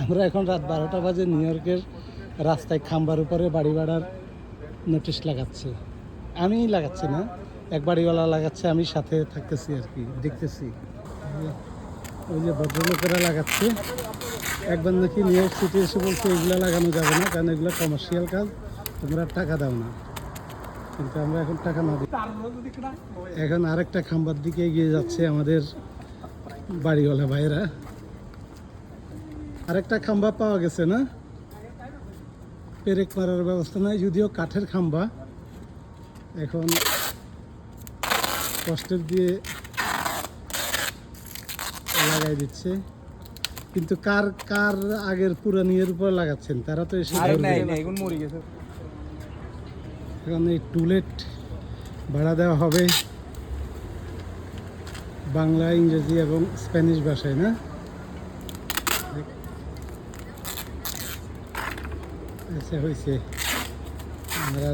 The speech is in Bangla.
আমরা এখন রাত 12টা বাজে নিউ ইয়র্কের রাস্তায় খাম্বার উপরে বাড়ি ভাড়ার নোটিশ লাগাচ্ছে। আমি লাগাচ্ছি না, এক বাড়িওয়ালা লাগাচ্ছে, আমি সাথে থাকতেছি আর কি, দেখতেছি। ওই যে ভদ্রলোকেরা লাগাচ্ছে। একবার নাকি নিউ ইয়র্ক সিটি এসে বলছে এগুলো লাগানো যাবে না, কারণ এগুলো কমার্শিয়াল কাজ, তোমরা টাকা দাও না। কিন্তু আমরা এখন টাকা না দিই। এখন আরেকটা খাম্বার দিকে এগিয়ে যাচ্ছে আমাদের বাড়িওয়ালা ভাইয়েরা। আরেকটা খাম্বা পাওয়া গেছে না, পেরেক মারার ব্যবস্থা নাই, যদিও কাঠের খাম্বা। এখন কষ্টের দিয়ে লাগাই দিচ্ছে, কিন্তু কার কার আগের পুরানিয়ের উপর লাগাচ্ছেন তারা তো এসে এখন এই টুলেট ভাড়া দেওয়া হবে বাংলা, ইংরেজি এবং স্প্যানিশ ভাষায়, না? আচ্ছা, হয়েছে। আমরা